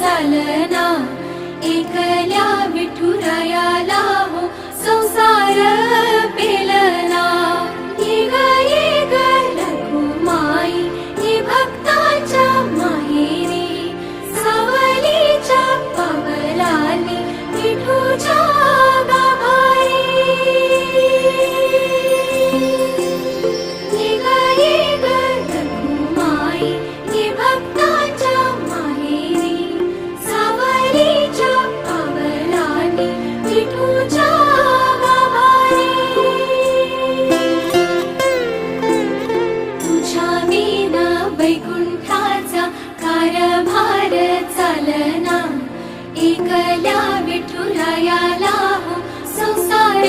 चालना, एकल्या विठुरायाला हो संसार पेलना। ये ग रखुमाई, ये भक्ताच्या माहेरी, सावलीच्या पावलांनी विठूच्या गाभारी। ये ग रखुमाई, ये भक्ताच्या माहेरी, सावलीच्या पावलांनी विठूच्या गाभारी। तुझ्या विना वैकुंठाचा कारभार चालना, एकल्या विठुरायाला हो संसार